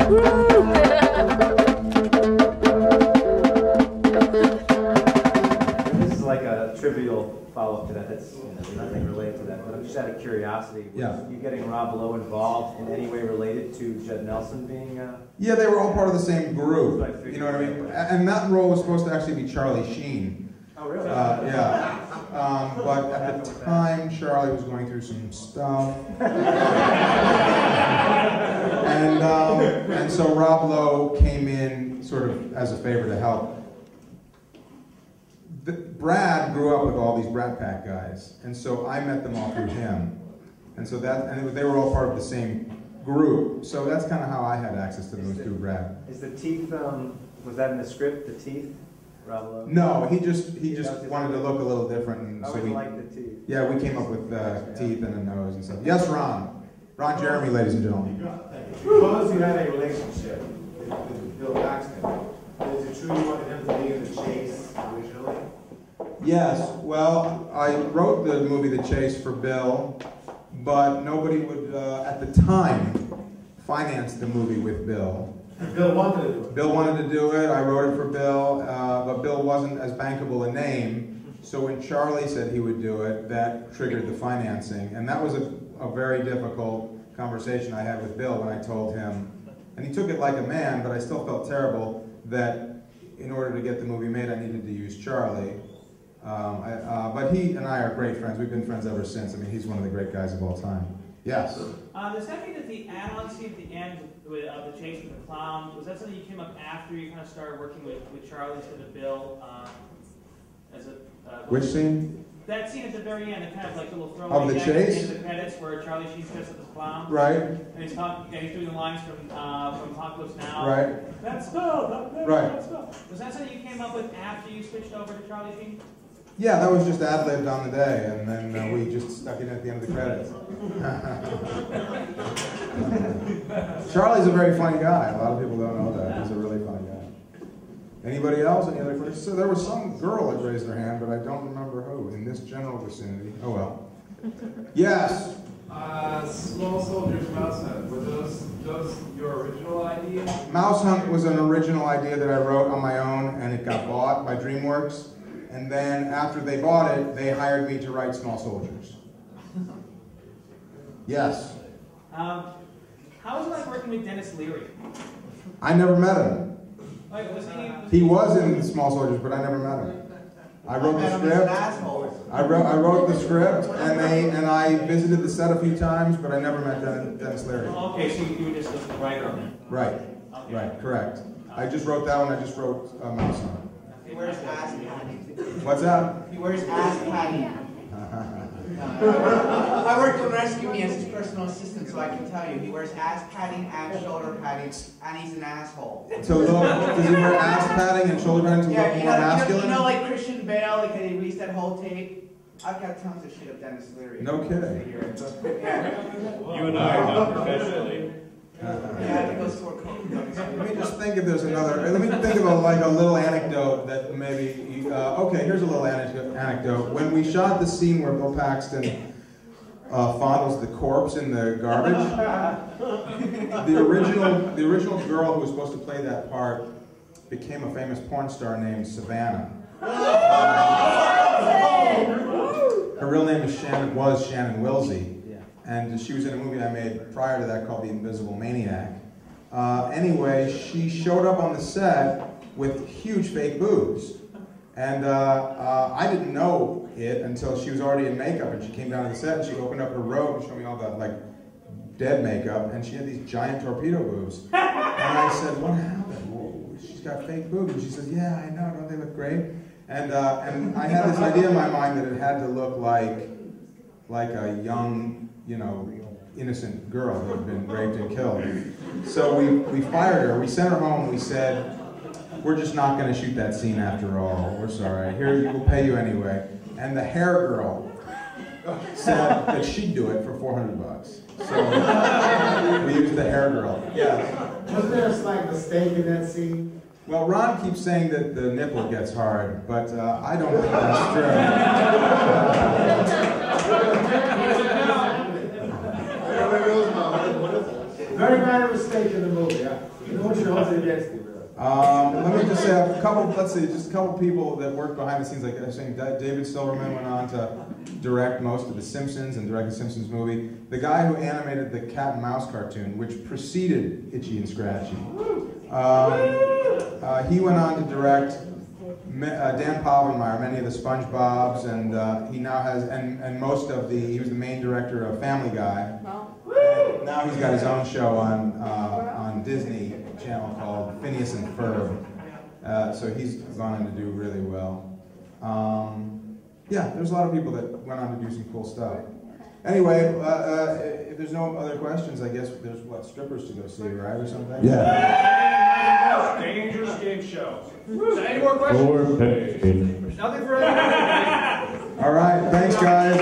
This is like a trivial follow-up to that. That's nothing related to that. But I'm just out of curiosity. Was you getting Rob Lowe involved in any way related to Judd Nelson being? Yeah, they were all part of the same group. You know what I mean? And that role was supposed to actually be Charlie Sheen. Oh, really? Yeah. But at the time, Charlie was going through some stuff. And so Rob Lowe came in sort of as a favor to help. Brad grew up with all these Brat Pack guys, and so I met them all through him. And so they were all part of the same group. So that's kind of how I had access to those two Brad. Is the teeth, was that in the script, the teeth? No, he just wanted to look a little different, and so we like the teeth. Yeah, we came up with teeth and a nose and stuff. Yes, Ron Jeremy, ladies and gentlemen. Suppose you had a relationship with Bill Paxton. Is it true you wanted him to be in The Chase originally? Yes. Well, I wrote the movie The Chase for Bill, but nobody would at the time finance the movie with Bill. Bill wanted to do it. Bill wanted to do it. I wrote it for Bill, but Bill wasn't as bankable a name. So when Charlie said he would do it, that triggered the financing. And that was a very difficult conversation I had with Bill when I told him. And he took it like a man, but I still felt terrible that in order to get the movie made, I needed to use Charlie. But he and I are great friends. We've been friends ever since. I mean, he's one of the great guys of all time. Yes? Does that mean that the add-on scene at the end with The Chase and the Clown, was that something you came up after you kind of started working with Charlie instead of Bill? Which scene? That scene at the very end, the kind of like little throwaway of The Chase? in the credits where Charlie Sheen's dressed as a clown. Right. And he's doing the lines from Apocalypse Now. Right. That's Bill. Right. That's Bill. Was that something you came up with after you switched over to Charlie Sheen? Yeah, that was just ad-libbed on the day, and then we just stuck it in at the end of the credits. Charlie's a very funny guy. A lot of people don't know that. He's a really funny guy. Anybody else? Any other questions? So there was some girl that raised her hand, but I don't remember who in this general vicinity. Oh well. Yes. Small Soldiers, Mouse Hunt. Were those your original ideas? Mouse Hunt was an original idea that I wrote on my own, and it got bought by DreamWorks. And then after they bought it, they hired me to write Small Soldiers. Yes. How was it like working with Dennis Leary? I never met him. Like, He was in Small Soldiers, but I never met him. I wrote the script. I wrote the script, and I visited the set a few times, but I never met Dennis Leary. Okay, so you were just a writer on it. Right. Okay. Right. Correct. I just wrote that one. I just wrote Mouse Hunt. He wears ass padding. What's that? He wears ass padding. I worked on Rescue Me as his personal assistant, so I can tell you, he wears ass padding and shoulder padding, and he's an asshole. So does he wear ass padding and shoulder padding to look more masculine? You know, like Christian Bale, like they released that whole tape. I've got tons of shit of Dennis Leary. No kidding. Yeah. You and I are not professionally. Yeah, he goes for coke. Let me just think if there's another. Let me think of a little anecdote that maybe. Okay, here's a little anecdote. When we shot the scene where Bill Paxton fondles the corpse in the garbage, the original girl who was supposed to play that part became a famous porn star named Savannah. Her real name was Shannon Wilsey. And she was in a movie I made prior to that called The Invisible Maniac. Anyway, she showed up on the set with huge fake boobs. And I didn't know it until she was already in makeup, and she came down to the set and she opened up her robe and showed me all that like dead makeup, and she had these giant torpedo boobs. And I said, "What happened? Well, she's got fake boobs." And she said, "Yeah, I know, don't they look great?" And I had this idea in my mind that it had to look like a young, innocent girl who had been raped and killed. So we fired her. We sent her home. We said, "We're just not going to shoot that scene after all. We're sorry. Here, we'll pay you anyway." And the hair girl said that she'd do it for $400. So we used the hair girl. Yeah. Wasn't there a slight mistake in that scene? Well, Ron keeps saying that the nipple gets hard, but I don't think that's true. Very minor mistake in the movie. No one should hold it against you, really. Let me just say a couple. Let's see, just a couple people that worked behind the scenes. Like I was saying, David Silverman went on to direct most of The Simpsons and direct the Simpsons movie. The guy who animated the Cat and Mouse cartoon, which preceded Itchy and Scratchy, he went on to direct Dan Povenmire, many of the SpongeBob's, and he now has, and most of the, he was the main director of Family Guy. And now he's got his own show on Disney Channel called Phineas and Ferb. So he's gone on to do really well. Yeah, there's a lot of people that went on to do some cool stuff. Anyway, if there's no other questions, I guess there's, what, strippers to go see, right, or something? Yeah. Dangerous Game Show. So any more questions? Nothing for anyone. All right, thanks, guys.